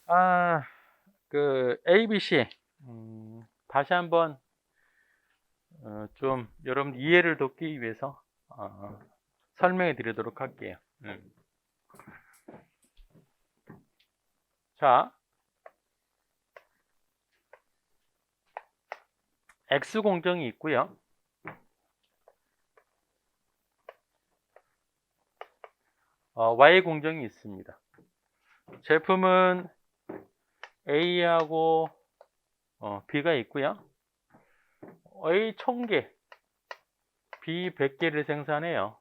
아, ABC. 다시 한번, 좀, 여러분 이해를 돕기 위해서, 설명해 드리도록 할게요. 자, X 공정이 있고요. Y 공정이 있습니다. 제품은 A하고, B가 있고요. A 1000개, B 100개를 생산해요.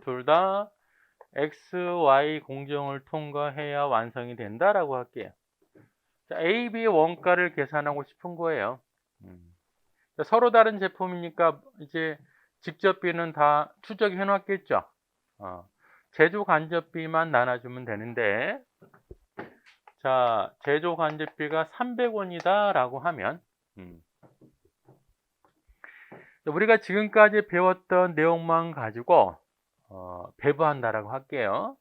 둘 다 X, Y 공정을 통과해야 완성이 된다라고 할게요. 자, A, B 원가를 계산하고 싶은 거예요. 서로 다른 제품이니까 이제 직접비는 다 추적해 놨겠죠. 제조 간접비만 나눠주면 되는데, 자, 제조 간접비가 300원이다 라고 하면, 우리가 지금까지 배웠던 내용만 가지고 배부한다라고 할게요.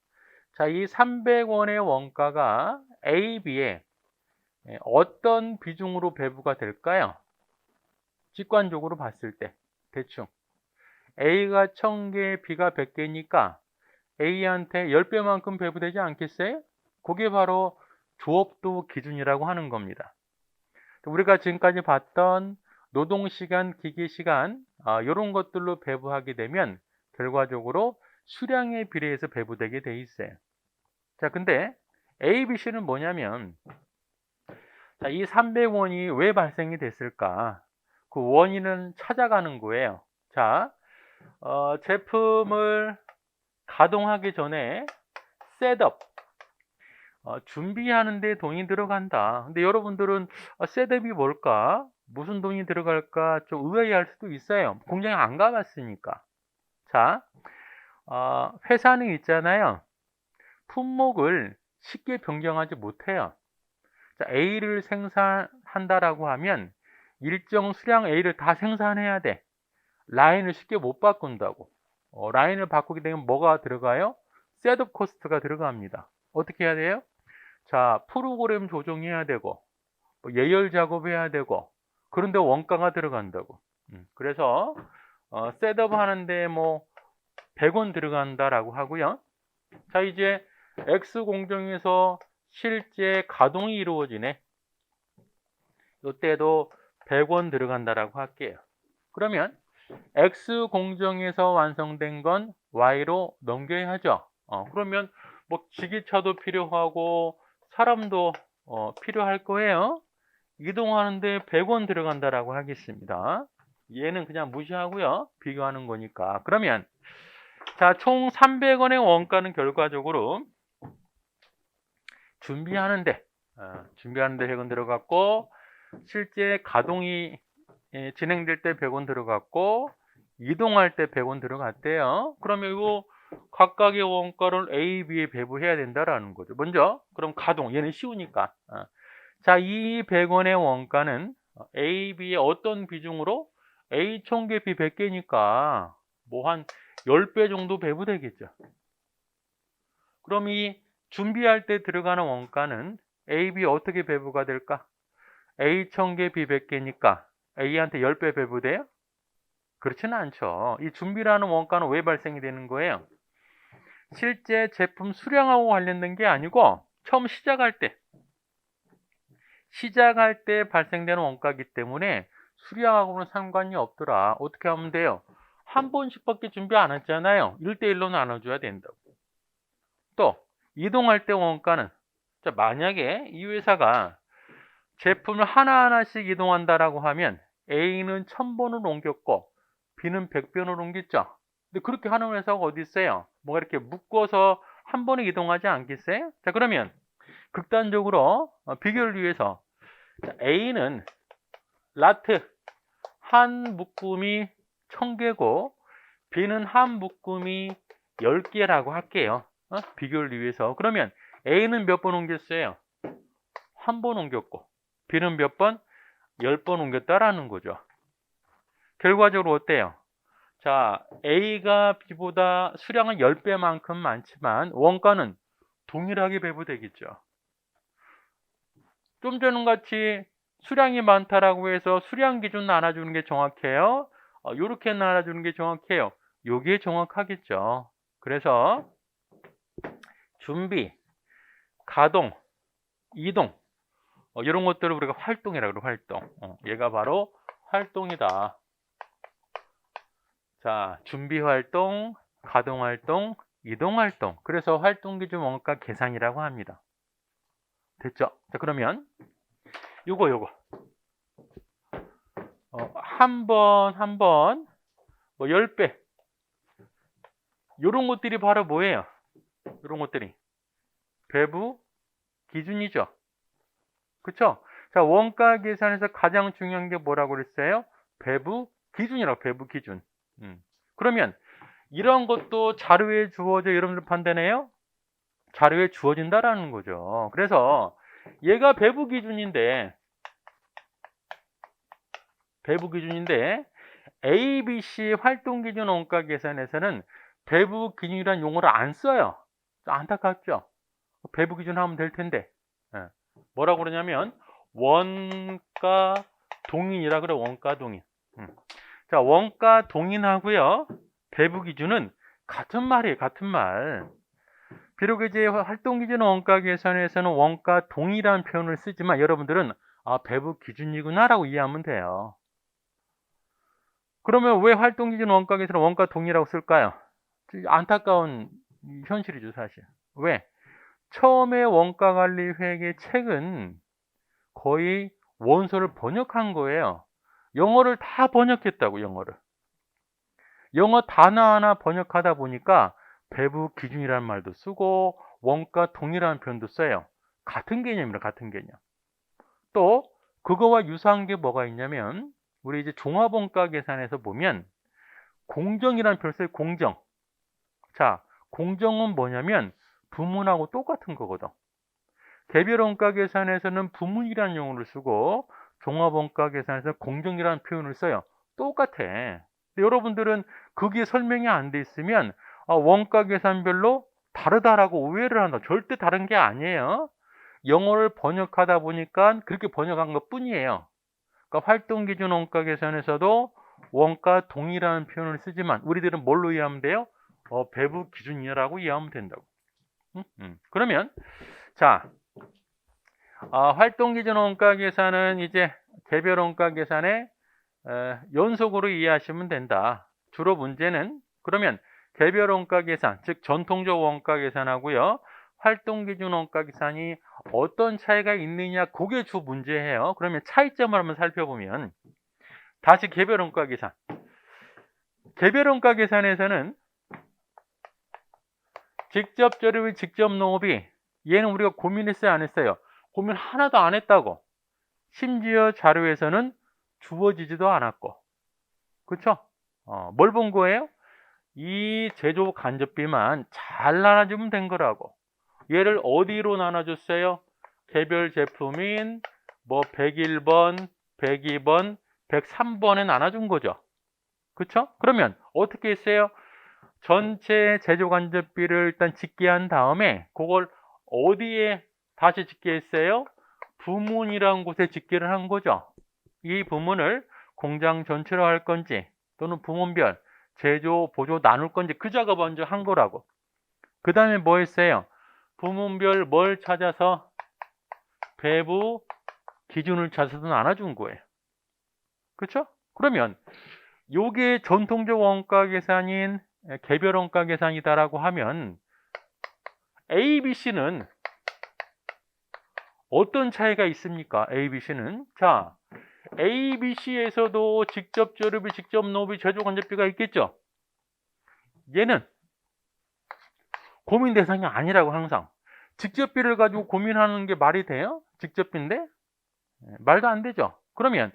자, 이 300원의 원가가 A, B에 어떤 비중으로 배부가 될까요? 직관적으로 봤을 때 대충 A가 1000개, B가 100개니까 A한테 10배만큼 배부되지 않겠어요? 그게 바로 조업도 기준이라고 하는 겁니다. 우리가 지금까지 봤던 노동시간, 기계시간 이런 것들로 배부하게 되면 결과적으로 수량에 비례해서 배부되게 돼 있어요. 자, 근데 A, B, C는 뭐냐면, 자, 이 300원이 왜 발생이 됐을까? 그 원인은 찾아가는 거예요. 자, 제품을 가동하기 전에 셋업, 준비하는데 돈이 들어간다. 근데 여러분들은 셋업이 뭘까? 무슨 돈이 들어갈까? 좀 의아해할 수도 있어요. 공장에 안 가봤으니까. 자, 회사는 있잖아요. 품목을 쉽게 변경하지 못해요. 자, A를 생산한다라고 하면 일정 수량 A를 다 생산해야 돼. 라인을 쉽게 못 바꾼다고. 라인을 바꾸게 되면 뭐가 들어가요? 셋업 코스트가 들어갑니다. 어떻게 해야 돼요? 자, 프로그램 조정해야 되고, 뭐 예열 작업해야 되고, 그런데 원가가 들어간다고. 그래서 셋업 하는데 뭐 100원 들어간다라고 하고요. 자, 이제 X 공정에서 실제 가동이 이루어지네. 이때도 100원 들어간다라고 할게요. 그러면 X 공정에서 완성된 건 Y로 넘겨야 하죠. 그러면 뭐 기계차도 필요하고 사람도 필요할 거예요. 이동하는데 100원 들어간다라고 하겠습니다. 얘는 그냥 무시하고요. 비교하는 거니까. 그러면 자, 총 300원의 원가는 결과적으로 준비하는데 100원 들어갔고, 실제 가동이 진행될 때 100원 들어갔고, 이동할 때 100원 들어갔대요. 그러면 이거 각각의 원가를 A, B에 배부해야 된다라는 거죠. 먼저 그럼 가동, 얘는 쉬우니까. 자, 이 100원의 원가는 A, B의 어떤 비중으로? A 1000개, B 100개니까 뭐 한 10배 정도 배부되겠죠. 그럼 이 준비할 때 들어가는 원가는 A, B 어떻게 배부가 될까? A 1000개, B 100개니까 A한테 10배 배부돼요? 그렇지는 않죠. 이 준비라는 원가는 왜 발생이 되는 거예요? 실제 제품 수량하고 관련된 게 아니고 처음 시작할 때 발생되는 원가이기 때문에 수량하고는 상관이 없더라. 어떻게 하면 돼요? 한 번씩밖에 준비 안 했잖아요. 1대1로 나눠줘야 된다고. 또 이동할 때 원가는, 자, 만약에 이 회사가 제품을 하나하나씩 이동한다라고 하면 A는 1000번을 옮겼고 B는 100번을 옮겼죠. 근데 그렇게 하는 회사가 어디 있어요? 뭔가 이렇게 묶어서 한 번에 이동하지 않겠어요? 자, 그러면 극단적으로 비교를 위해서, 자, A는 라트 한 묶음이 1000개고 B는 한 묶음이 10개라고 할게요. 비교를 위해서. 그러면 A는 몇 번 옮겼어요? 한 번 옮겼고, B는 몇 번? 10번 옮겼다라는 거죠. 결과적으로 어때요? 자, A가 B보다 수량은 10배만큼 많지만 원가는 동일하게 배부되겠죠. 좀 전과 같이 수량이 많다라고 해서 수량 기준 나눠주는 게 정확해요? 요렇게 나눠주는 게 정확해요? 요게 정확하겠죠. 그래서 준비, 가동, 이동 이런 것들을 우리가 활동이라고 그래요. 활동. 얘가 바로 활동이다. 자, 준비 활동, 가동 활동, 이동 활동. 그래서 활동 기준 원가 계산이라고 합니다. 됐죠? 자, 그러면 요거 한 번 뭐 10배 요런 것들이 바로 뭐예요? 요런 것들이 배부 기준이죠. 그쵸? 자, 원가 계산에서 가장 중요한 게 뭐라고 그랬어요? 배부 기준이라고, 배부 기준. 그러면 이런 것도 자료에 주어져 여러분들 판단해요? 자료에 주어진다라는 거죠. 그래서 얘가 배부 기준인데 A, B, C 활동 기준 원가 계산에서는 배부 기준이라는 용어를 안 써요. 안타깝죠? 배부 기준 하면 될 텐데. 뭐라고 그러냐면 원가 동인이라 그래. 원가 동인. 자, 원가 동인하고요 배부 기준은 같은 말이에요. 같은 말. 비록 이제 활동 기준 원가 계산에서는 원가 동이라는 표현을 쓰지만 여러분들은 배부 기준이구나라고 이해하면 돼요. 그러면 왜 활동 기준 원가 계산은 원가 동이라고 쓸까요? 안타까운 현실이죠, 사실. 왜? 처음에 원가 관리 회계 책은 거의 원서를 번역한 거예요. 영어를 다 번역했다고, 영어 단어 하나 번역하다 보니까 배부 기준이라는 말도 쓰고 원가 동이라는 표현도 써요. 같은 개념이라, 같은 개념. 또 그거와 유사한 게 뭐가 있냐면 우리 이제 종합원가 계산에서 보면 공정이라는 표현을 써요. 공정. 자, 공정은 뭐냐면 부문하고 똑같은 거거든. 개별원가 계산에서는 부문이라는 용어를 쓰고 종합원가 계산에서 공정이라는 표현을 써요. 똑같아. 근데 여러분들은 그게 설명이 안 돼 있으면 원가 계산별로 다르다라고 오해를 한다. 절대 다른 게 아니에요. 영어를 번역하다 보니까 그렇게 번역한 것 뿐이에요. 그러니까 활동기준 원가 계산에서도 원가 동일한 표현을 쓰지만 우리들은 뭘로 이해하면 돼요? 배부 기준이라고 이해하면 된다고. 그러면 자, 활동기준 원가 계산은 이제 개별 원가 계산의 연속으로 이해하시면 된다. 주로 문제는 그러면 개별 원가 계산, 즉 전통적 원가 계산하고요. 활동기준 원가 계산이 어떤 차이가 있느냐, 그게 주 문제예요. 그러면 차이점을 한번 살펴보면 다시 개별 원가 계산. 개별 원가 계산에서는 직접 재료비, 직접 농업이 얘는 우리가 고민했어요, 안 했어요? 고민 하나도 안 했다고. 심지어 자료에서는 주어지지도 않았고. 그쵸? 뭘 본 거예요? 이 제조 간접비만 잘 나눠주면 된 거라고. 얘를 어디로 나눠줬어요? 개별 제품인 뭐 101번, 102번, 103번에 나눠준 거죠. 그쵸? 그러면 어떻게 했어요? 전체 제조 간접비를 일단 집계한 다음에 그걸 어디에 다시 집계했어요? 부문이라는 곳에 집계를 한 거죠. 이 부문을 공장 전체로 할 건지 또는 부문별 제조, 보조 나눌 건지 그 작업 먼저 한 거라고. 그 다음에 뭐 했어요? 부문별 뭘 찾아서 배부 기준을 찾아서 나눠준 거예요. 그렇죠? 그러면 요게 전통적 원가 계산인 개별 원가 계산이다라고 하면 A, B, C는 어떤 차이가 있습니까? A, B, C는 자, A, B, C에서도 직접 재료비, 직접 농업비, 제조 간접비가 있겠죠. 얘는 고민 대상이 아니라고. 항상 직접비를 가지고 고민하는 게 말이 돼요? 직접비인데 말도 안 되죠. 그러면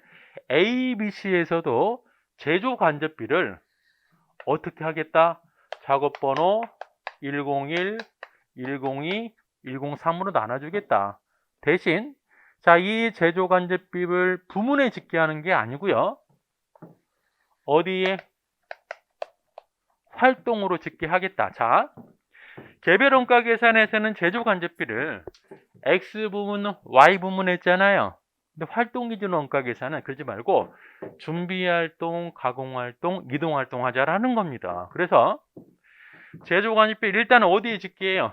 A, B, C에서도 제조 간접비를 어떻게 하겠다? 작업번호 101, 102, 103으로 나눠주겠다. 대신 자, 이 제조 간접비를 부문에 집계하는 게 아니고요. 어디에? 활동으로 집계하겠다. 자, 개별 원가 계산에서는 제조 간접비를 X 부문, Y 부문 했잖아요. 근데 활동 기준 원가 계산은 그러지 말고 준비 활동, 가공 활동, 이동 활동 하자라는 겁니다. 그래서 제조관리표 일단 어디에 집계해요?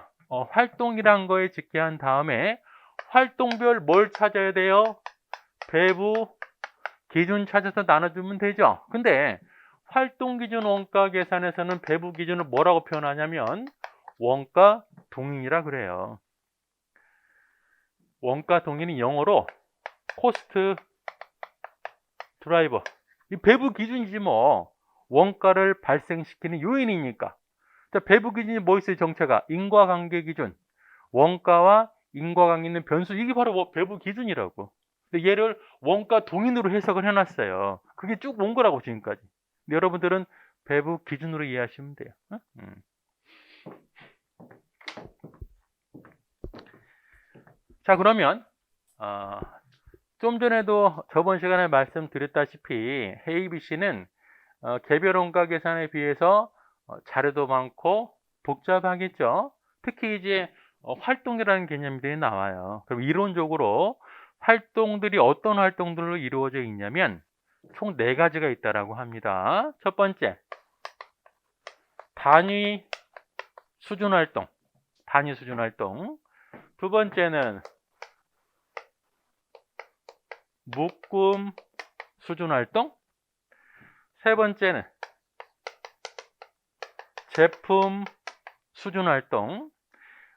활동이란 거에 집계한 다음에 활동별 뭘 찾아야 돼요? 배부 기준 찾아서 나눠주면 되죠. 근데 활동 기준 원가 계산에서는 배부 기준을 뭐라고 표현하냐면 원가 동인이라 그래요. 원가 동인이 영어로 코스트 드라이버. 이 배부 기준이지 뭐. 원가를 발생시키는 요인이니까. 자, 배부 기준이 뭐 있어요? 정체가 인과관계 기준. 원가와 인과관계 있는 변수. 이게 바로 뭐 배부 기준이라고. 근데 얘를 원가 동인으로 해석을 해놨어요. 그게 쭉 온 거라고 지금까지. 근데 여러분들은 배부 기준으로 이해하시면 돼요. 자, 그러면 좀 전에도 저번 시간에 말씀드렸다시피 ABC는 개별 원가 계산에 비해서 자료도 많고 복잡하겠죠. 특히 이제 활동이라는 개념들이 나와요. 그럼 이론적으로 활동들이 어떤 활동들로 이루어져 있냐면 총 4가지가 있다라고 합니다. 첫 번째, 단위 수준 활동. 단위 수준 활동. 두 번째는 묶음 수준 활동. 세 번째는 제품 수준 활동.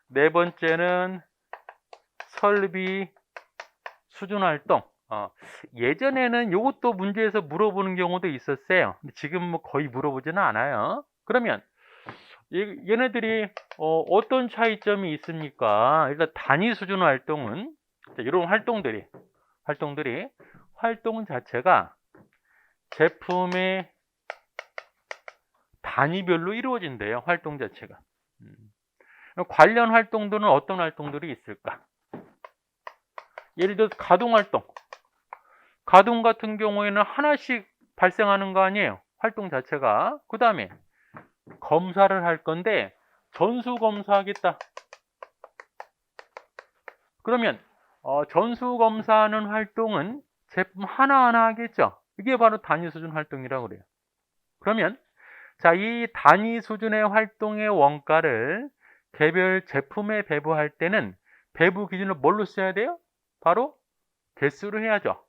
네 번째는 설비 수준 활동. 예전에는 이것도 문제에서 물어보는 경우도 있었어요. 근데 지금 뭐 거의 물어보지는 않아요. 그러면 얘네들이 어떤 차이점이 있습니까? 일단 단위 수준 활동은 이런 활동들이 활동 자체가 제품의 단위별로 이루어진대요. 활동 자체가. 관련 활동들은 어떤 활동들이 있을까? 예를 들어서 가동 활동. 가동 같은 경우에는 하나씩 발생하는 거 아니에요. 활동 자체가. 그 다음에 검사를 할 건데 전수 검사하겠다. 그러면 전수 검사하는 활동은 제품 하나하나 하겠죠. 이게 바로 단위 수준 활동이라고 그래요. 그러면 자, 이 단위 수준의 활동의 원가를 개별 제품에 배부할 때는 배부 기준을 뭘로 써야 돼요? 바로 개수로 해야죠.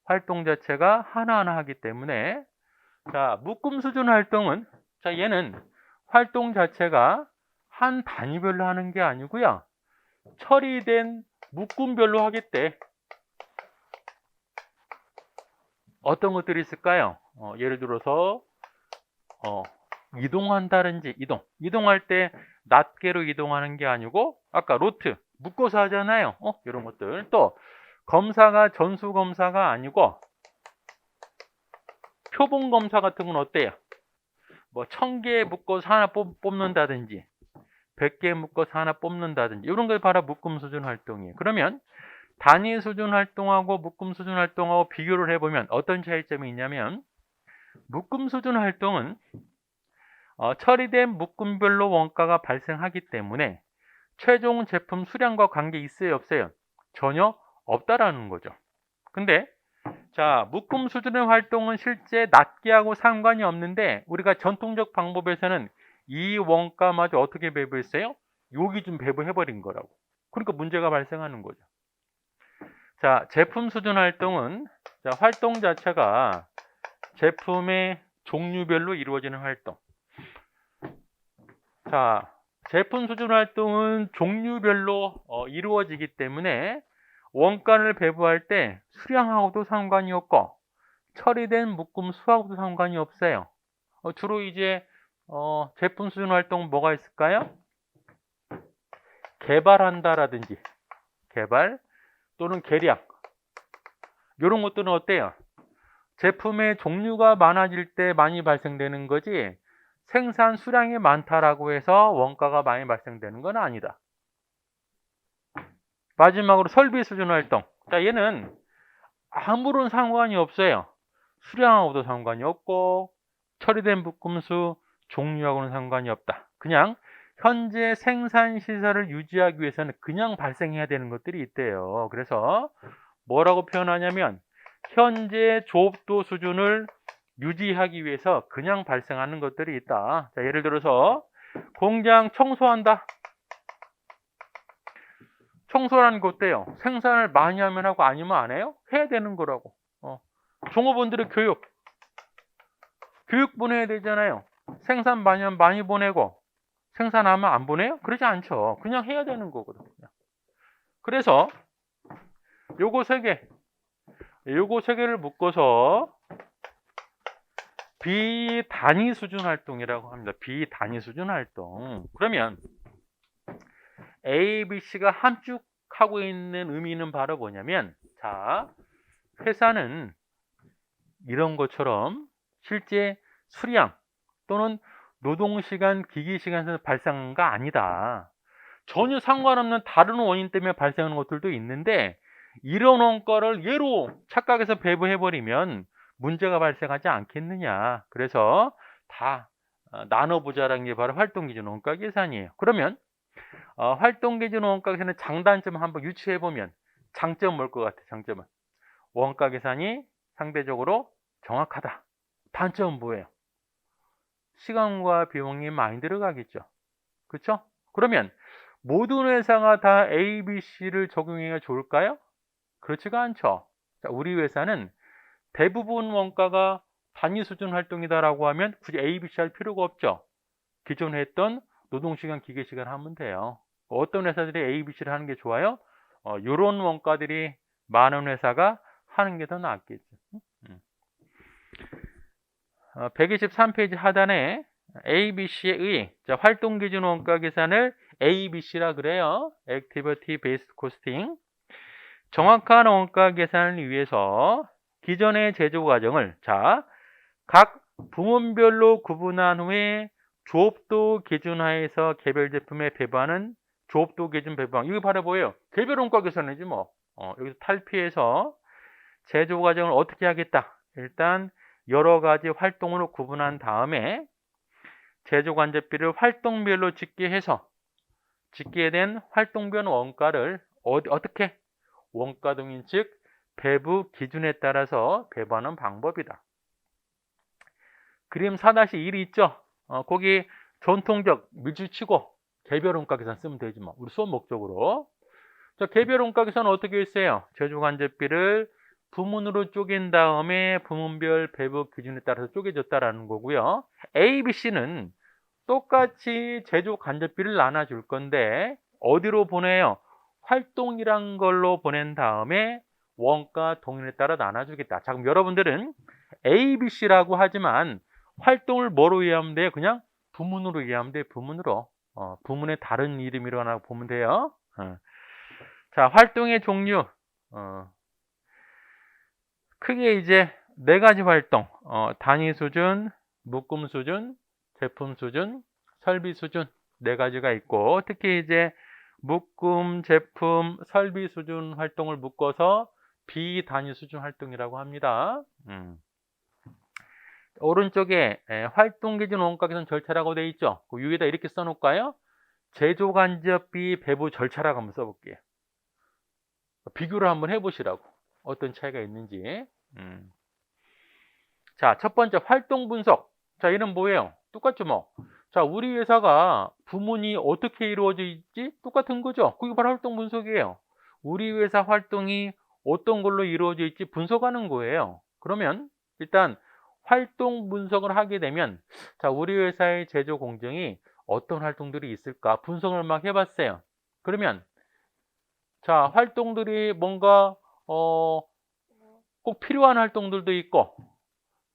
활동 자체가 하나하나 하기 때문에. 자, 묶음 수준 활동은 자, 얘는 활동 자체가 한 단위별로 하는 게 아니고요. 처리된 묶음별로 하겠대. 어떤 것들이 있을까요? 예를 들어서 이동한다든지 이동할 때 낱개로 이동하는 게 아니고 아까 로트 묶어서 하잖아요. 이런 것들. 또 검사가 전수 검사가 아니고 표본 검사 같은 건 어때요? 뭐 1000개 묶어서 하나 뽑는다든지 100개 묶어서 하나 뽑는다든지 이런 걸 바로 묶음 수준 활동이에요. 그러면 단위 수준 활동하고 묶음 수준 활동하고 비교를 해보면 어떤 차이점이 있냐면 묶음 수준 활동은 처리된 묶음별로 원가가 발생하기 때문에 최종 제품 수량과 관계 있어요, 없어요? 전혀 없다라는 거죠. 근데 자, 묶음 수준의 활동은 실제 낱개하고 상관이 없는데 우리가 전통적 방법에서는 이 원가마저 어떻게 배부했어요? 요 기준 배부해버린 거라고. 그러니까 문제가 발생하는 거죠. 자, 제품 수준 활동은 자, 활동 자체가 제품의 종류별로 이루어지는 활동. 자, 제품 수준 활동은 종류별로 이루어지기 때문에 원가를 배부할 때 수량하고도 상관이 없고 처리된 묶음 수하고도 상관이 없어요. 주로 이제 제품 수준 활동 뭐가 있을까요? 개발한다라든지 개발 또는 계량 이런 것들은 어때요? 제품의 종류가 많아질 때 많이 발생되는 거지 생산 수량이 많다라고 해서 원가가 많이 발생되는 건 아니다. 마지막으로 설비 수준 활동. 자, 얘는 아무런 상관이 없어요. 수량하고도 상관이 없고 처리된 묶음수 종류하고는 상관이 없다. 그냥 현재 생산 시설을 유지하기 위해서는 그냥 발생해야 되는 것들이 있대요. 그래서 뭐라고 표현하냐면 현재 조업도 수준을 유지하기 위해서 그냥 발생하는 것들이 있다. 자, 예를 들어서 공장 청소한다. 청소라는 거 어때요? 생산을 많이 하면 하고 아니면 안 해요? 해야 되는 거라고. 종업원들의 교육 보내야 되잖아요. 생산 많이 하면 많이 보내고 생산하면 안 보내요? 그러지 않죠. 그냥 해야 되는 거거든요. 그래서 요거 세 개를 묶어서 비단위 수준 활동이라고 합니다. 비단위 수준 활동. 그러면 A, B, C가 함축하고 있는 의미는 바로 뭐냐면, 자, 회사는 이런 것처럼 실제 수량 또는 노동시간, 기기시간에서 발생한 거 아니다. 전혀 상관없는 다른 원인 때문에 발생하는 것들도 있는데 이런 원가를 예로 착각해서 배부해버리면 문제가 발생하지 않겠느냐. 그래서 다 나눠보자라는 게 바로 활동기준 원가 계산이에요. 그러면 활동기준 원가 계산의 장단점 한번 유추해보면 장점 뭘 것 같아? 장점은 원가 계산이 상대적으로 정확하다. 단점은 뭐예요? 시간과 비용이 많이 들어가겠죠. 그렇죠? 그러면 모든 회사가 다 A, B, C를 적용해야 좋을까요? 그렇지가 않죠. 자, 우리 회사는 대부분 원가가 단위 수준 활동이다라고 하면 굳이 A, B, C 할 필요가 없죠. 기존에 했던 노동시간, 기계시간 하면 돼요. 어떤 회사들이 A, B, C를 하는 게 좋아요? 이런 원가들이 많은 회사가 하는 게 더 낫겠죠. 123페이지 하단에 ABC에 의해 활동기준 원가 계산을 ABC라 그래요. Activity Based Costing. 정확한 원가 계산을 위해서 기존의 제조 과정을 각 부문별로 구분한 후에 조업도 기준하에서 개별 제품에 배부하는 조업도 기준 배부함. 이거 바로 뭐예요? 개별 원가 계산이지 뭐. 여기서 탈피해서 제조 과정을 어떻게 하겠다. 일단 여러 가지 활동으로 구분한 다음에 제조 관제비를 활동별로 집계해 된 활동별 원가를 어떻게? 원가 동인 즉 배부 기준에 따라서 배부하는 방법이다. 그림 4-1이 있죠? 거기 전통적 밀주치고 개별 원가 계산 쓰면 되지 뭐. 우리 수업 목적으로. 자, 개별 원가 계산은 어떻게 했어요? 제조 관제비를 부문으로 쪼갠 다음에 부문별 배부 기준에 따라서 쪼개졌다라는 거고요. A, B, C는 똑같이 제조 간접비를 나눠줄 건데 어디로 보내요? 활동이란 걸로 보낸 다음에 원가 동인에 따라 나눠주겠다. 자, 그럼 여러분들은 A, B, C라고 하지만 활동을 뭐로 이해하면 돼요? 그냥 부문으로 이해하면 돼요. 부문으로. 부문의 다른 이름이라고 보면 돼요. 자, 활동의 종류. 크게 이제 네 가지 활동. 단위 수준, 묶음 수준, 제품 수준, 설비 수준 네 가지가 있고 특히 이제 묶음, 제품, 설비 수준 활동을 묶어서 비단위 수준 활동이라고 합니다. 오른쪽에 활동 기준 원가 계산 절차라고 되어 있죠. 그 위에다 이렇게 써놓을까요? 제조 간접비 배부 절차라고 한번 써볼게요. 비교를 한번 해보시라고. 어떤 차이가 있는지. 자, 첫 번째 활동 분석. 자, 얘는 뭐예요? 똑같죠 뭐. 자, 우리 회사가 부문이 어떻게 이루어져 있지? 똑같은 거죠. 그게 바로 활동 분석이에요. 우리 회사 활동이 어떤 걸로 이루어져 있지 분석하는 거예요. 그러면 일단 활동 분석을 하게 되면 자, 우리 회사의 제조 공정이 어떤 활동들이 있을까 분석을 막 해봤어요. 그러면 자, 활동들이 뭔가 꼭 필요한 활동들도 있고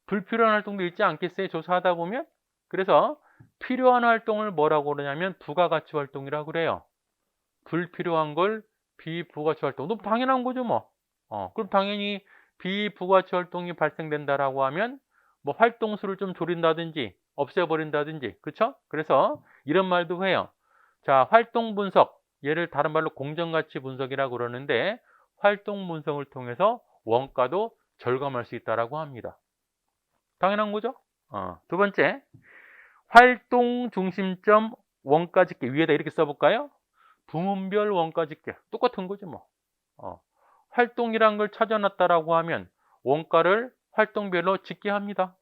불필요한 활동도 있지 않겠어요? 조사하다 보면. 그래서 필요한 활동을 뭐라고 그러냐면 부가가치 활동이라고 그래요. 불필요한 걸 비부가치 활동. 너무 당연한 거죠 뭐. 그럼 당연히 비부가치 활동이 발생된다라고 하면 뭐 활동 수를 좀 줄인다든지 없애버린다든지 그렇죠? 그래서 이런 말도 해요. 자, 활동 분석. 얘를 다른 말로 공정가치 분석이라고 그러는데 활동 분석을 통해서 원가도 절감할 수 있다라고 합니다. 당연한 거죠? 두 번째, 활동 중심점 원가 집계 위에다 이렇게 써볼까요? 부문별 원가 집계 똑같은 거지 뭐. 활동이란 걸 찾아놨다라고 하면 원가를 활동별로 집계합니다.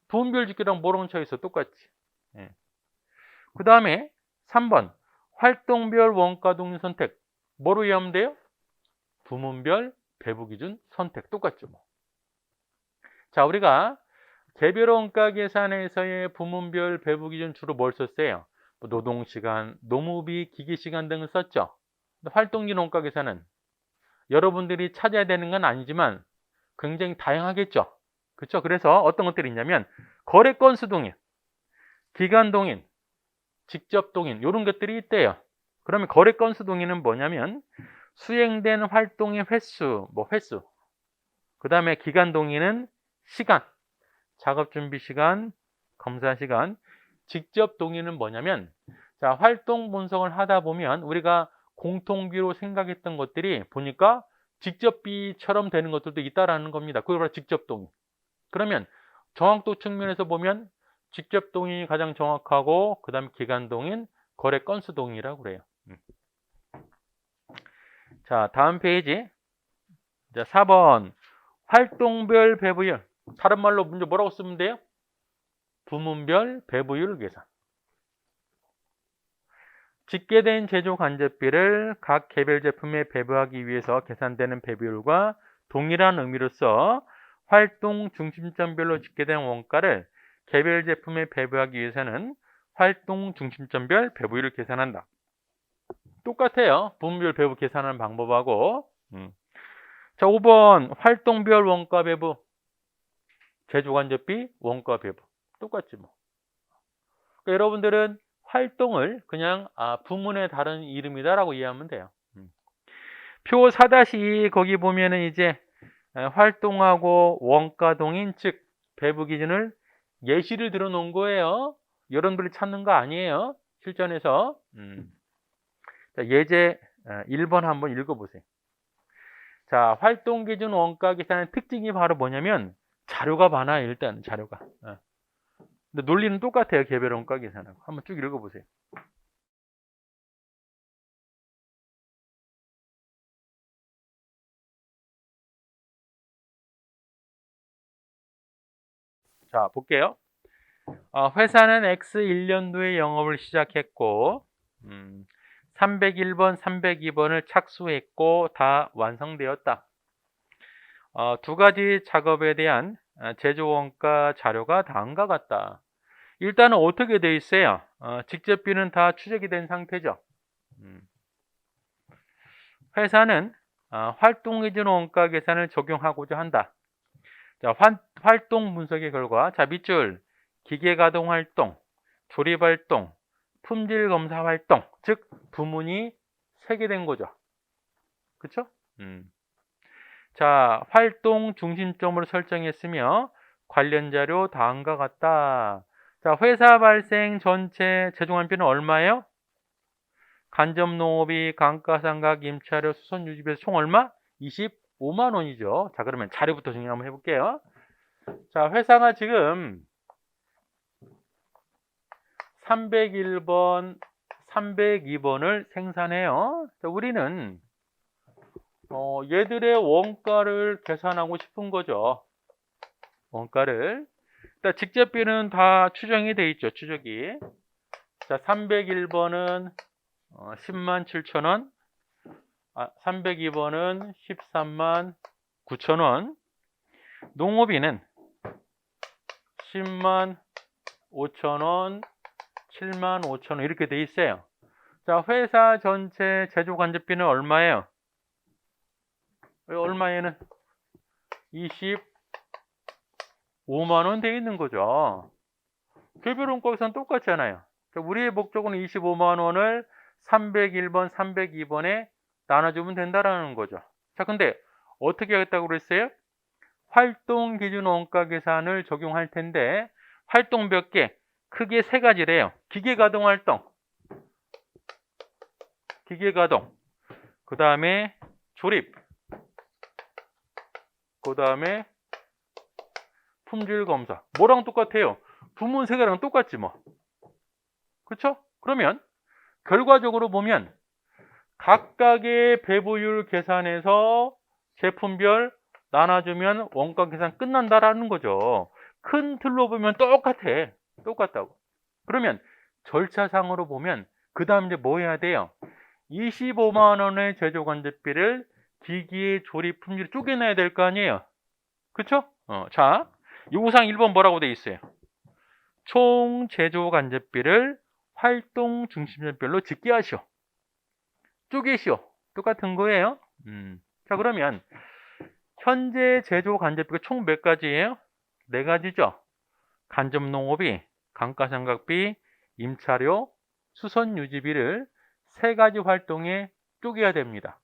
부문별 집계랑 뭐랑 차이 있어? 똑같지. 예. 그 다음에 3번 활동별 원가 동인 선택 뭐로 이해하면 돼요? 부문별 배부 기준 선택 똑같죠 뭐. 자, 우리가 개별 원가 계산에서의 부문별 배부 기준 주로 뭘 썼어요? 노동시간, 노무비, 기계시간 등을 썼죠. 활동기 원가 계산은 여러분들이 찾아야 되는 건 아니지만 굉장히 다양하겠죠. 그렇죠? 그래서 어떤 것들이 있냐면 거래 건수 동인, 기간 동인, 직접 동인 이런 것들이 있대요. 그러면 거래 건수 동인은 뭐냐면 수행된 활동의 횟수, 횟수. 그 다음에 기간 동인은 시간, 작업 준비 시간, 검사 시간. 직접 동인은 뭐냐면 자, 활동 분석을 하다 보면 우리가 공통비로 생각했던 것들이 보니까 직접비처럼 되는 것들도 있다라는 겁니다. 그걸 바로 직접 동인. 그러면 정확도 측면에서 보면 직접 동인이 가장 정확하고 그 다음에 기간 동인, 거래 건수 동인이라고 그래요. 자, 다음 페이지. 자, 4번 활동별 배부율. 다른 말로 문제 뭐라고 쓰면 돼요? 부문별 배부율 계산. 집계된 제조 간접비를 각 개별 제품에 배부하기 위해서 계산되는 배부율과 동일한 의미로서 활동 중심점별로 집계된 원가를 개별 제품에 배부하기 위해서는 활동 중심점별 배부율을 계산한다. 똑같아요. 부문별 배부 계산하는 방법하고. 자, 5번 활동별 원가 배부. 제조 간접비 원가 배부. 똑같지 뭐. 그러니까 여러분들은 활동을 그냥 부문의 다른 이름이다라고 이해하면 돼요. 표 4-2 거기 보면은 이제 활동하고 원가 동인 즉 배부 기준을 예시를 들어 놓은 거예요. 여러분들이 찾는 거 아니에요. 실전에서. 자, 예제 1번 한번 읽어보세요. 자, 활동 기준 원가 계산의 특징이 바로 뭐냐면 자료가 많아요. 일단 자료가. 근데 논리는 똑같아요. 개별 원가 계산하고. 한번 쭉 읽어보세요. 자, 볼게요. 회사는 X 1년도에 영업을 시작했고 301번, 302번을 착수했고 다 완성되었다. 두 가지 작업에 대한 제조 원가 자료가 다음과 같다. 일단은 어떻게 돼 있어요? 직접비는 다 추적이 된 상태죠. 회사는 활동 기준 원가 계산을 적용하고자 한다. 자, 활동 분석의 결과 자, 밑줄 기계 가동 활동, 조립 활동, 품질 검사 활동, 즉 부문이 3개 된 거죠. 그렇죠? 자, 활동 중심점으로 설정했으며 관련 자료 다음과 같다. 자, 회사 발생 전체 최종환비는 얼마예요? 간접농업이 감가상각 임차료 수선 유지비에서 총 얼마? 25만 원이죠. 자, 그러면 자료부터 정리 한번 해볼게요. 자, 회사가 지금 301번, 302번을 생산해요. 자, 우리는 얘들의 원가를 계산하고 싶은 거죠. 원가를. 일단 직접비는 다 추정이 돼 있죠. 추적이. 자, 301번은 10만 7천 원. 302번은 13만 9천 원. 농업인은 10만 5천 원, 7만 5천 원 이렇게 돼 있어요. 자, 회사 전체 제조 간접비는 얼마예요? 얼마에는 25만 원 돼 있는 거죠. 개별 원가에서는 똑같잖아요. 우리의 목적은 25만 원을 301번, 302번에 나눠주면 된다라는 거죠. 자, 근데 어떻게 하겠다고 그랬어요? 활동 기준 원가 계산을 적용할 텐데 활동 몇 개? 크게 3가지래요. 기계 가동 활동, 기계 가동, 그 다음에 조립, 그 다음에 품질 검사. 뭐랑 똑같아요? 부문 3개랑 똑같지 뭐. 그렇죠? 그러면 결과적으로 보면 각각의 배부율 계산해서 제품별 나눠주면 원가 계산 끝난다라는 거죠. 큰 틀로 보면 똑같다고. 그러면 절차상으로 보면 그 다음 이제 뭐 해야 돼요? 25만 원의 제조 관제비를 기기의 조립 품질에 쪼개놔야 될 거 아니에요. 그쵸? 자, 요구사항 1번 뭐라고 돼 있어요? 총 제조 관제비를 활동 중심별로 집계 하시오. 쪼개시오. 똑같은 거예요. 자, 그러면 현재 제조 간접비가 총 몇 가지예요? 네 가지죠. 간접농업비, 감가상각비, 임차료, 수선유지비를 세 가지 활동에 쪼개야 됩니다.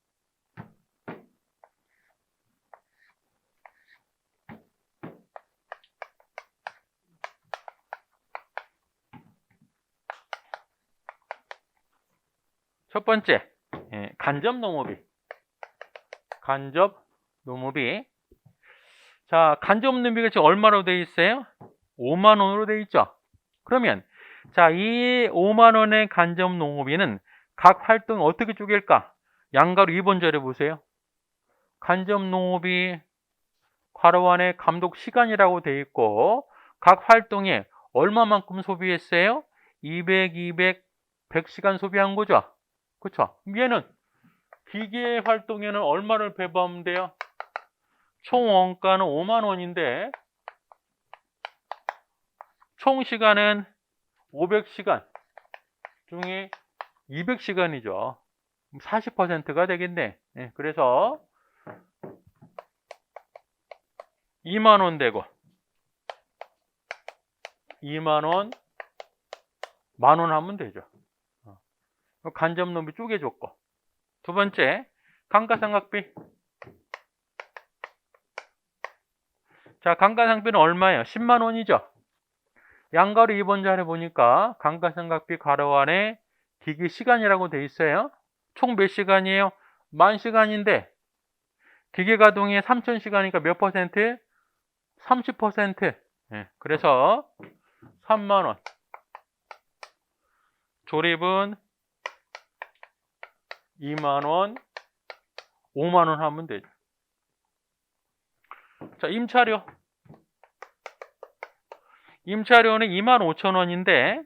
첫 번째, 간접농업비. 자, 간접농업비가 지금 얼마로 되어 있어요? 5만 원으로 되어 있죠. 그러면 자, 이 5만 원의 간접농업비는 각 활동 어떻게 쪼갤까? 양가로 2번 자료 보세요. 간접농업비 괄호 안에 감독 시간이라고 되어 있고 각 활동에 얼마만큼 소비했어요? 200, 100시간 소비한 거죠. 그렇죠? 얘는 기계 활동에는 얼마를 배부하면 돼요? 총 원가는 5만 원인데 총 시간은 500시간 중에 200시간이죠. 40%가 되겠네. 그래서 2만 원 되고 2만 원, 만 원 하면 되죠. 간접농비 쪼개줬고. 두 번째, 감가상각비. 자, 감가상각비는 얼마예요? 10만 원이죠. 양가로 2번 자료 보니까 감가상각비 괄호 안에 기기 시간이라고 돼 있어요. 총 몇 시간이에요? 10,000시간인데 기계 가동이 3,000시간이니까 몇 퍼센트? 30%. 그래서 3만 원. 조립은 2만 원, 5만 원 하면 되죠. 자, 임차료. 임차료는 25,000원인데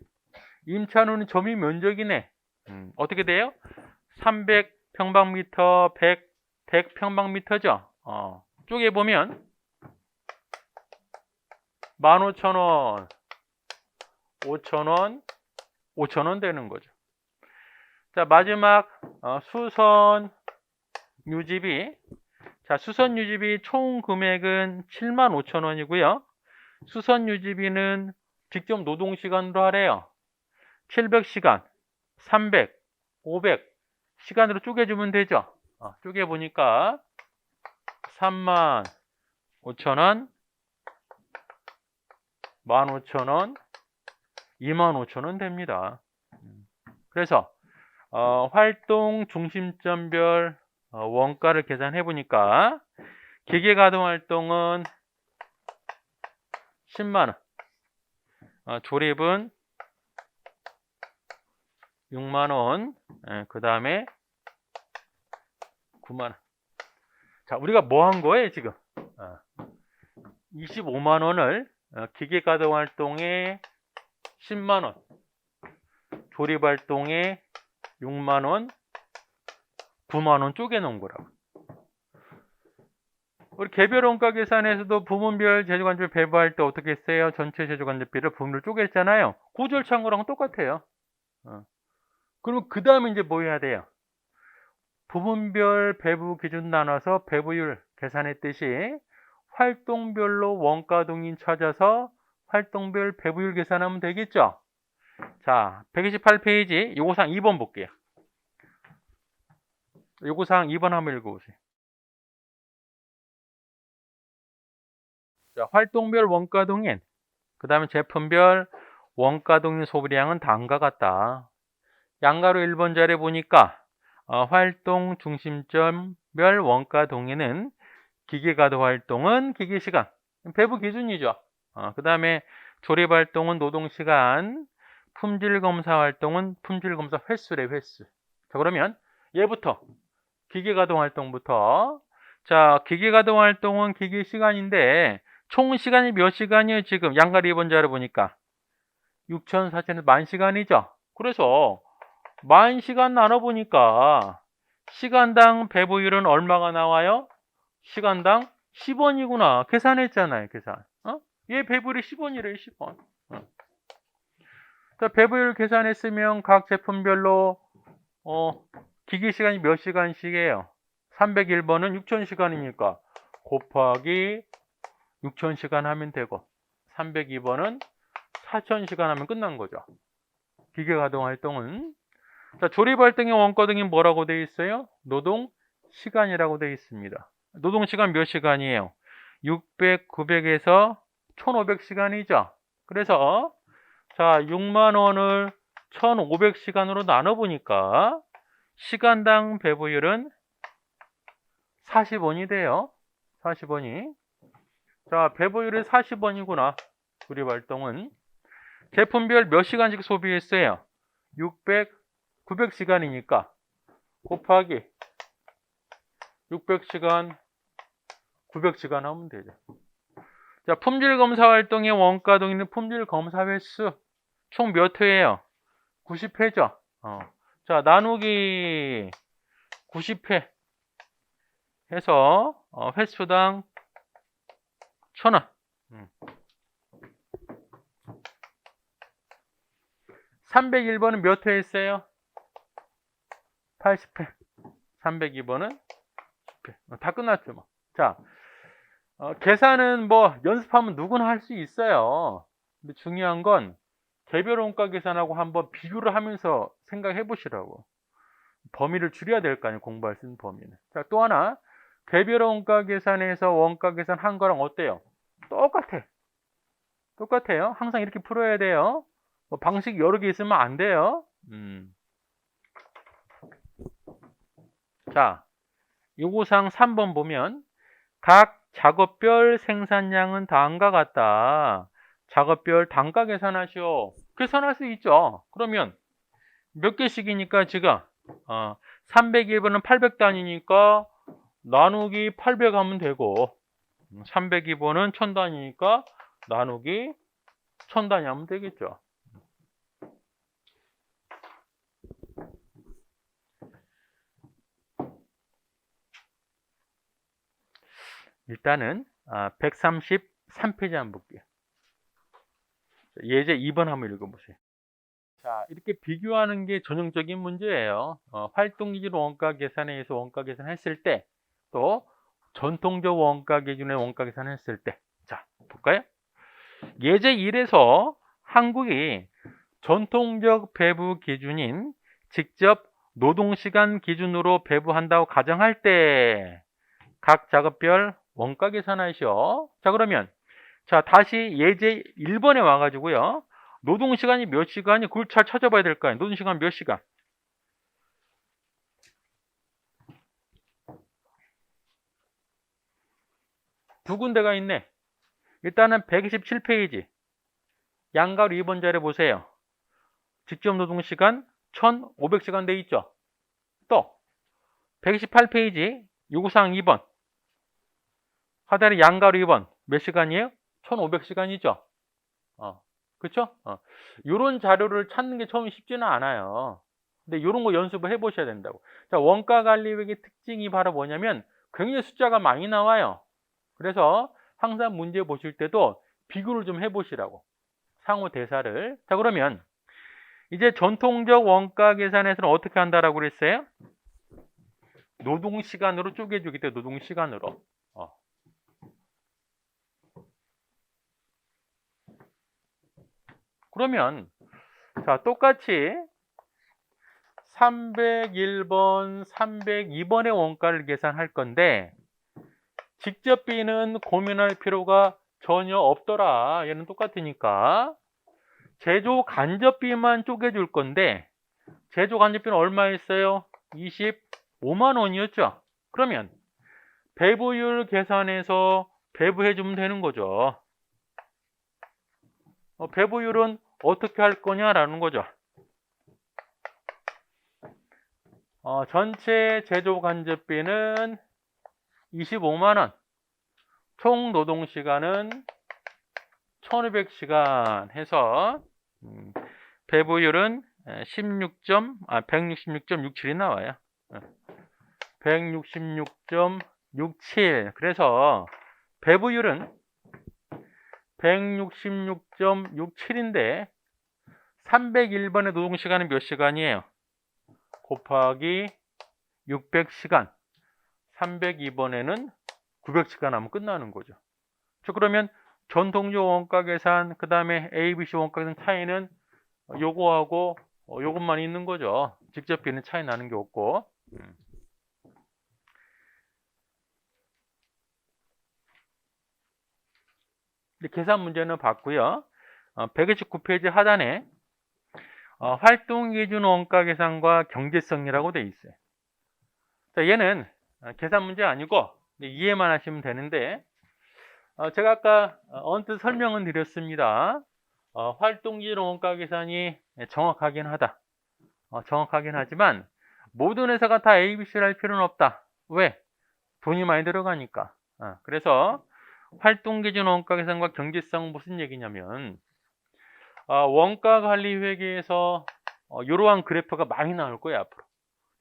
임차료는 점유 면적이네. 어떻게 돼요? 300평방미터, 100평방미터죠. 쪽에 보면 15,000원, 5,000원, 5,000원 되는 거죠. 자, 마지막 수선 유지비. 자, 수선 유지비 총 금액은 75,000원이고요. 수선 유지비는 직접 노동 시간으로 하래요. 700시간, 300, 500 시간으로 쪼개주면 되죠. 쪼개 보니까 35,000원, 15,000원, 25,000원 됩니다. 그래서 활동 중심점별 원가를 계산해 보니까 기계 가동 활동은 10만 원, 조립은 6만 원, 그 다음에 9만 원. 자, 우리가 뭐 한 거예요 지금? 25만 원을 기계 가동 활동에 10만 원, 조립 활동에 6만 원, 9만 원 쪼개 놓은 거라고. 우리 개별 원가 계산에서도 부문별 제조관제비 배부할 때 어떻게 했어요? 전체 제조관제비를 부문으로 쪼갰잖아요. 고절차한 거랑 똑같아요. 그럼 그 다음에 이제 뭐 해야 돼요? 부문별 배부 기준 나눠서 배부율 계산했듯이 활동별로 원가 동인 찾아서 활동별 배부율 계산하면 되겠죠? 자, 128페이지 요구사항 2번 볼게요. 요구사항 2번 한번 읽어보세요. 자, 활동별 원가 동인, 그 다음에 제품별 원가 동인 소비량은 다음과 같다. 양가로 1번 자리에 보니까 활동 중심점별 원가 동인은 기계 가동 활동은 기계 시간, 배부 기준이죠. 그 다음에 조립 활동은 노동 시간, 품질검사 활동은 품질검사 횟수래, 횟수. 자, 그러면 얘부터 기계가동활동부터. 자, 기계가동활동은 기계 시간인데 총 시간이 몇 시간이에요? 지금 양가리 2번 자료 보니까 6,400에서 10,000시간이죠. 그래서 10,000시간 나눠보니까 시간당 배부율은 얼마가 나와요? 시간당 10원이구나. 계산했잖아요, 계산. 얘 배부율이 10원이래요, 10원. 자, 배부율 계산했으면 각 제품별로 기계 시간이 몇 시간씩이에요? 301번은 6,000시간이니까 곱하기 6,000시간 하면 되고 302번은 4,000시간 하면 끝난 거죠. 기계가동 활동은. 자, 조립 활동의 원가등이 뭐라고 되어 있어요? 노동 시간이라고 되어 있습니다. 노동 시간 몇 시간이에요? 600, 900에서 1,500시간이죠. 그래서 자, 6만 원을 1,500시간으로 나눠 보니까 시간당 배부율은 40원이 돼요. 40원이. 자, 배부율이 40원이구나. 조립 활동은. 제품별 몇 시간씩 소비했어요? 600, 900시간이니까 곱하기 600시간, 900시간 하면 되죠. 자, 품질검사 활동의 원가동있는 품질검사 횟수 총 몇 회예요? 90회죠. 자, 나누기 90회 해서 횟수당 1,000원. 301번은 몇 회 했어요? 80회. 302번은 10회. 다 끝났죠, 뭐. 자, 계산은 뭐 연습하면 누구나 할 수 있어요. 근데 중요한 건 개별 원가 계산하고 한번 비교를 하면서 생각해 보시라고. 범위를 줄여야 될 거 아니에요, 공부할 수 있는 범위는. 자, 또 하나. 개별 원가 계산에서 원가 계산 한 거랑 어때요? 똑같아요. 항상 이렇게 풀어야 돼요. 뭐 방식 여러 개 있으면 안 돼요. 자, 요구사항 3번 보면 각 작업별 생산량은 다음과 같다. 작업별 단가 계산하시오. 계산할 수 있죠. 그러면 몇 개씩이니까 지금 301번은 800단위니까 나누기 800 하면 되고 302번은 1000단위니까 나누기 1000단위 하면 되겠죠. 일단은 133페이지 한번 볼게요. 예제 2번 한번 읽어보세요. 자, 이렇게 비교하는 게 전형적인 문제예요. 활동기준 원가 계산에 의해서 원가 계산했을 때, 또 전통적 원가 기준의 원가 계산했을 때. 자, 볼까요? 예제 1에서 한국이 전통적 배부 기준인 직접 노동시간 기준으로 배부한다고 가정할 때 각 작업별 원가 계산하시오. 자, 그러면 자, 다시 예제 1번에 와가지고요. 노동시간이 몇 시간이 그걸 잘 찾아봐야 될 거 아니에요. 노동시간 몇 시간? 두 군데가 있네. 일단은 127페이지. 양가로 2번 자료 보세요. 직접 노동시간 1,500시간 돼 있죠. 또 128페이지 요구사항 2번. 하단에 양가로 2번. 몇 시간이에요? 1,500시간이죠. 그쵸? 요런 자료를 찾는 게 처음에 쉽지는 않아요. 근데 요런 거 연습을 해 보셔야 된다고. 자, 원가 관리획의 특징이 바로 뭐냐면 굉장히 숫자가 많이 나와요. 그래서 항상 문제 보실 때도 비교를 좀 해 보시라고. 상호 대사를. 자, 그러면 이제 전통적 원가 계산에서는 어떻게 한다라고 그랬어요? 노동시간으로 쪼개주기 때문에 노동시간으로. 그러면 자, 똑같이 301번, 302번의 원가를 계산할 건데 직접비는 고민할 필요가 전혀 없더라. 얘는 똑같으니까 제조 간접비만 쪼개줄 건데 제조 간접비는 얼마였어요? 25만 원이었죠. 그러면 배부율 계산해서 배부해주면 되는 거죠. 배부율은 어떻게 할 거냐라는 거죠. 전체 제조 간접비는 25만 원. 총 노동 시간은 1200시간 해서 배부율은 166.67이 나와요. 166.67. 그래서 배부율은 166.67인데 301번의 노동 시간은 몇 시간이에요? 곱하기 600시간. 302번에는 900시간 하면 끝나는 거죠. 그러면 전통적 원가 계산, 그 다음에 ABC 원가 계산 차이는 요거하고 요것만 있는 거죠. 직접 비는 차이 나는 게 없고. 계산 문제는 봤고요. 129페이지 하단에 활동 기준 원가 계산과 경제성이라고 되어 있어요. 자, 얘는 계산 문제 아니고 이해만 하시면 되는데, 제가 아까 언뜻 설명은 드렸습니다. 활동 기준 원가 계산이 정확하긴 하다. 정확하긴 하지만 모든 회사가 다 ABC를 할 필요는 없다. 왜? 돈이 많이 들어가니까. 그래서 활동 기준 원가 계산과 경제성 무슨 얘기냐면, 원가 관리 회계에서 이러한 그래프가 많이 나올 거예요, 앞으로.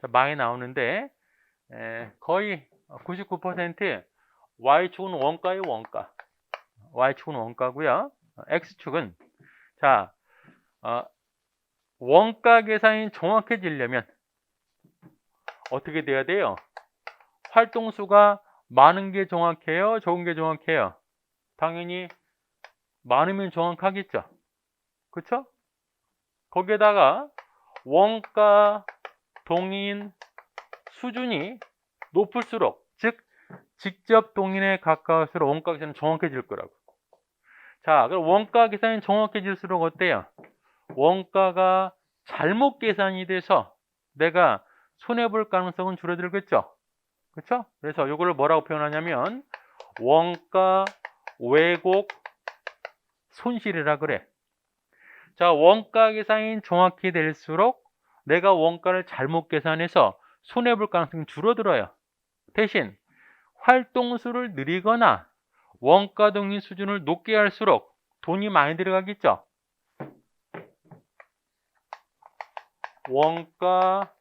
자, 많이 나오는데 거의 99% Y축은 원가의 원가. Y축은 원가고요. X축은 자, 원가 계산이 정확해지려면 어떻게 돼야 돼요? 활동수가 많은 게 정확해요? 적은 게 정확해요? 당연히 많으면 정확하겠죠. 그쵸? 거기에다가 원가 동인 수준이 높을수록, 즉 직접 동인에 가까울수록 원가 계산은 정확해질 거라고. 자, 그럼 원가 계산이 정확해질수록 어때요? 원가가 잘못 계산이 돼서 내가 손해볼 가능성은 줄어들겠죠. 그렇죠? 그래서 이거를 뭐라고 표현하냐면 원가 왜곡 손실이라 그래. 자, 원가 계산이 정확히 될수록 내가 원가를 잘못 계산해서 손해볼 가능성이 줄어들어요. 대신 활동수를 늘리거나 원가 동인 수준을 높게 할수록 돈이 많이 들어가겠죠. 원가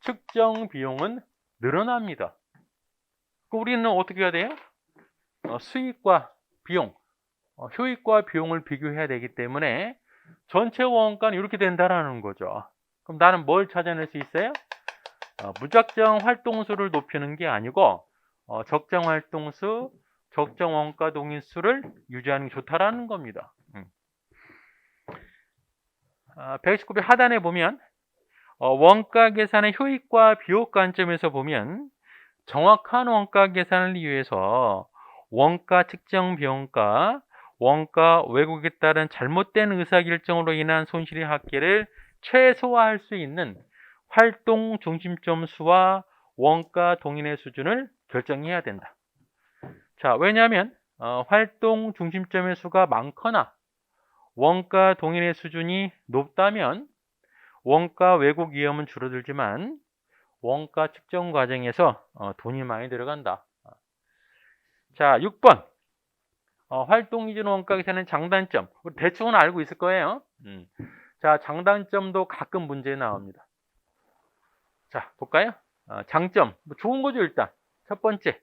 측정 비용은 늘어납니다. 우리는 어떻게 해야 돼요? 수익과 비용, 효익과 비용을 비교해야 되기 때문에 전체 원가는 이렇게 된다라는 거죠. 그럼 나는 뭘 찾아낼 수 있어요? 무작정 활동수를 높이는 게 아니고 적정 활동수, 적정 원가 동인수를 유지하는 게 좋다라는 겁니다. 119배 하단에 보면 원가 계산의 효익과 비효 관점에서 보면 정확한 원가 계산을 위해서 원가 측정 비용과 원가 왜곡에 따른 잘못된 의사결정으로 인한 손실의 합계를 최소화할 수 있는 활동 중심점 수와 원가 동인의 수준을 결정해야 된다. 자, 왜냐하면 활동 중심점의 수가 많거나 원가 동인의 수준이 높다면 원가 왜곡 위험은 줄어들지만 원가 측정 과정에서 돈이 많이 들어간다. 자, 6번 활동 기준 원가 계산은 장단점. 대충은 알고 있을 거예요. 자, 장단점도 가끔 문제에 나옵니다. 자, 볼까요? 장점, 좋은 거죠. 일단 첫 번째,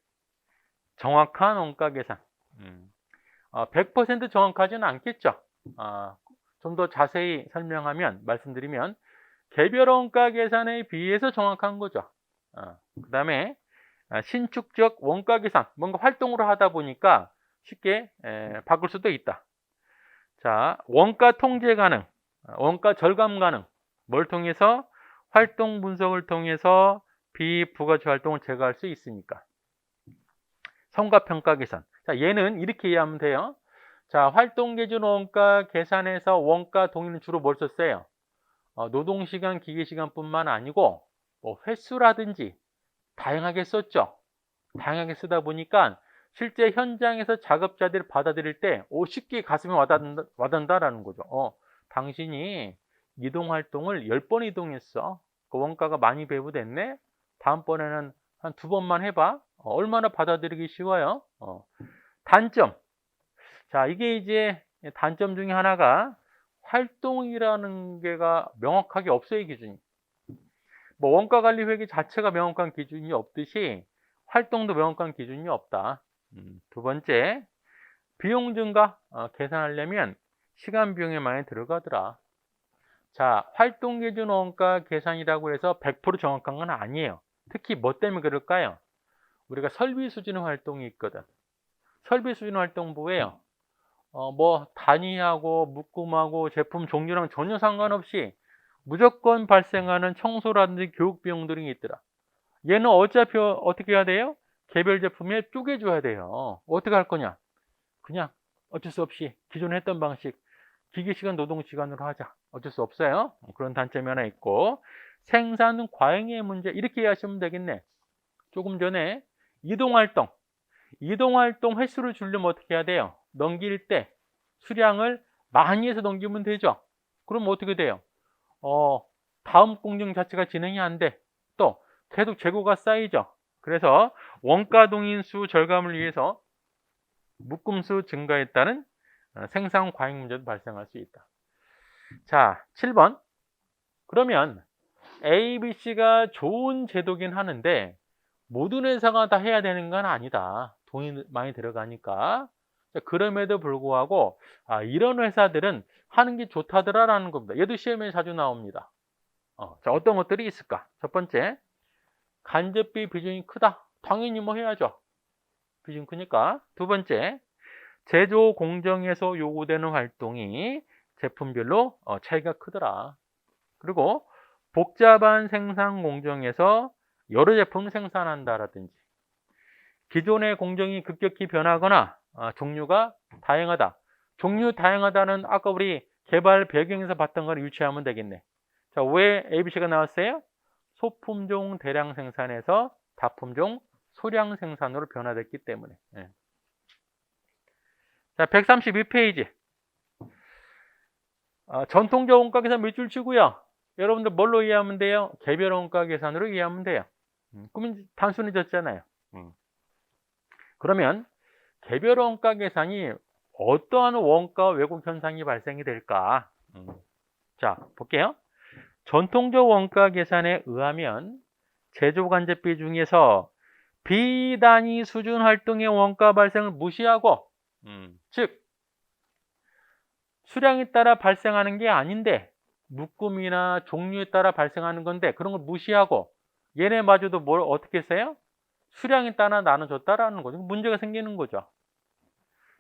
정확한 원가 계산. 100% 정확하지는 않겠죠. 좀 더 자세히 말씀드리면 개별 원가 계산에 비해서 정확한 거죠. 그 다음에 신축적 원가 계산, 뭔가 활동으로 하다 보니까 쉽게 바꿀 수도 있다. 자, 원가 통제 가능, 원가 절감 가능. 뭘 통해서? 활동 분석을 통해서 비부가치 활동을 제거할 수 있으니까. 성과평가 계산. 자, 얘는 이렇게 이해하면 돼요. 자, 활동 기준 원가 계산에서 원가 동인은 주로 뭘 썼어요? 노동시간, 기계시간뿐만 아니고 뭐 횟수라든지 다양하게 썼죠. 다양하게 쓰다 보니까 실제 현장에서 작업자들이 받아들일 때 쉽게 가슴에 와닿는다라는 거죠. 당신이 이동활동을 10번 이동했어. 그 원가가 많이 배부됐네. 다음번에는 한 2번만 해봐. 얼마나 받아들이기 쉬워요. 단점. 자, 이게 이제 단점 중에 하나가 활동이라는 게가 명확하게 없어요, 이 기준이. 뭐 원가관리회계 자체가 명확한 기준이 없듯이 활동도 명확한 기준이 없다. 두 번째, 비용 증가 계산하려면 시간 비용이 많이 들어가더라. 자, 활동 기준 원가 계산이라고 해서 100% 정확한 건 아니에요. 특히 뭐 때문에 그럴까요? 우리가 설비 수준 활동이 있거든. 설비 수준 활동부에요. 뭐 단위하고 묶음하고 제품 종류랑 전혀 상관없이 무조건 발생하는 청소라든지 교육 비용들이 있더라. 얘는 어차피 어떻게 해야 돼요? 개별 제품에 쪼개줘야 돼요. 어떻게 할 거냐? 그냥 어쩔 수 없이 기존에 했던 방식 기계시간 노동시간으로 하자. 어쩔 수 없어요. 그런 단점이 하나 있고, 생산 과잉의 문제 이렇게 이해하시면 되겠네. 조금 전에 이동활동 횟수를 줄이려면 어떻게 해야 돼요? 넘길 때 수량을 많이 해서 넘기면 되죠. 그럼 어떻게 돼요? 다음 공정 자체가 진행이 안 돼. 또 계속 재고가 쌓이죠. 그래서 원가 동인수 절감을 위해서 묶음수 증가에 따른 생산 과잉 문제도 발생할 수 있다. 자, 7번. 그러면 A, B, C가 좋은 제도긴 하는데 모든 회사가 다 해야 되는 건 아니다. 돈이 많이 들어가니까. 그럼에도 불구하고 이런 회사들은 하는 게 좋다더라라는 겁니다. 얘도 시험에 자주 나옵니다. 자, 어떤 것들이 있을까? 첫 번째, 간접비 비중이 크다. 당연히 뭐 해야죠. 비중 크니까. 두 번째, 제조 공정에서 요구되는 활동이 제품별로 차이가 크더라. 그리고 복잡한 생산 공정에서 여러 제품을 생산한다라든지, 기존의 공정이 급격히 변하거나 종류가 다양하다. 종류 다양하다는 아까 우리 개발 배경에서 봤던 걸 유추하면 되겠네. 자, 왜 ABC가 나왔어요? 소품종 대량 생산에서 다품종 소량 생산으로 변화됐기 때문에. 네. 자, 132페이지. 전통적 원가 계산 밑줄 치고요. 여러분들 뭘로 이해하면 돼요? 개별 원가 계산으로 이해하면 돼요. 그러면 단순해졌잖아요. 그러면 개별 원가 계산이 어떠한 원가 왜곡 현상이 발생이 될까? 자, 볼게요. 전통적 원가 계산에 의하면 제조 간접비 중에서 비단위 수준 활동의 원가 발생을 무시하고, 즉 수량에 따라 발생하는 게 아닌데 묶음이나 종류에 따라 발생하는 건데 그런 걸 무시하고 얘네마저도 뭘 어떻게 했어요? 수량에 따라 나눠줬다라는 거죠. 문제가 생기는 거죠.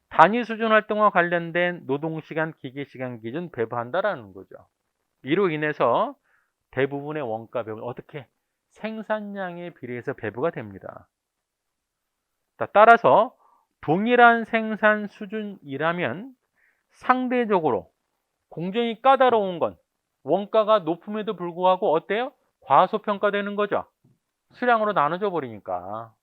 단위 수준 활동과 관련된 노동시간, 기계시간 기준 배부한다라는 거죠. 이로 인해서 대부분의 원가 배분 어떻게 생산량에 비례해서 배부가 됩니다. 따라서 동일한 생산 수준이라면 상대적으로 공정이 까다로운 건 원가가 높음에도 불구하고 어때요? 과소평가되는 거죠. 수량으로 나눠져 버리니까.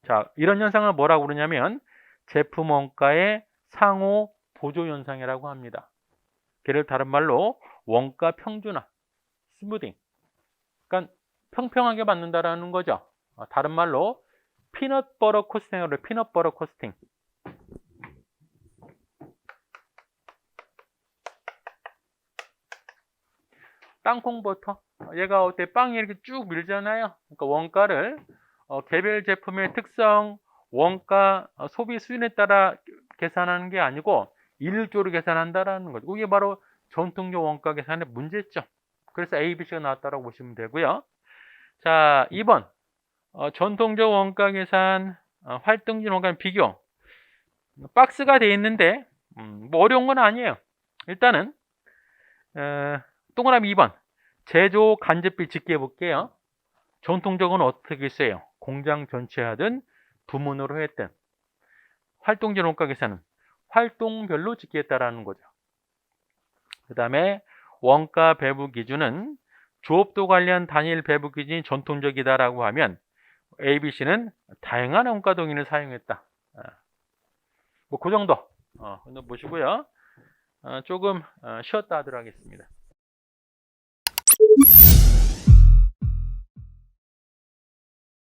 자, 이런 현상을 뭐라고 그러냐면 제품 원가의 상호 보조 현상이라고 합니다. 걔를 다른 말로 원가 평준화, 스무딩. 그러니까 평평하게 받는다라는 거죠. 다른 말로 피넛 버터 코스팅으로 피넛 버터 코스팅. 땅콩 버터. 얘가 어때? 빵이 이렇게 쭉 밀잖아요. 그러니까 원가를 개별 제품의 특성, 원가, 소비 수준에 따라 계산하는 게 아니고 일조로 계산한다라는 거죠. 이게 바로 전통적 원가 계산의 문제점. 그래서 A, B, C가 나왔다고 보시면 되고요. 자, 2번. 전통적 원가 계산, 활동적 원가 비교. 박스가 돼 있는데 뭐 어려운 건 아니에요. 일단은 동그라미 2번. 제조 간접비 집계 볼게요. 전통적으로 어떻게 있어요? 공장 전체 하든 부문으로 했든 활동적 원가 계산은 활동별로 집계했다라는 거죠. 그 다음에 원가 배부 기준은 조업도 관련 단일 배부 기준이 전통적이다라고 하면 A, B, C는 다양한 원가 동인을 사용했다. 뭐 그 정도 보시고요. 조금 쉬었다 하도록 하겠습니다.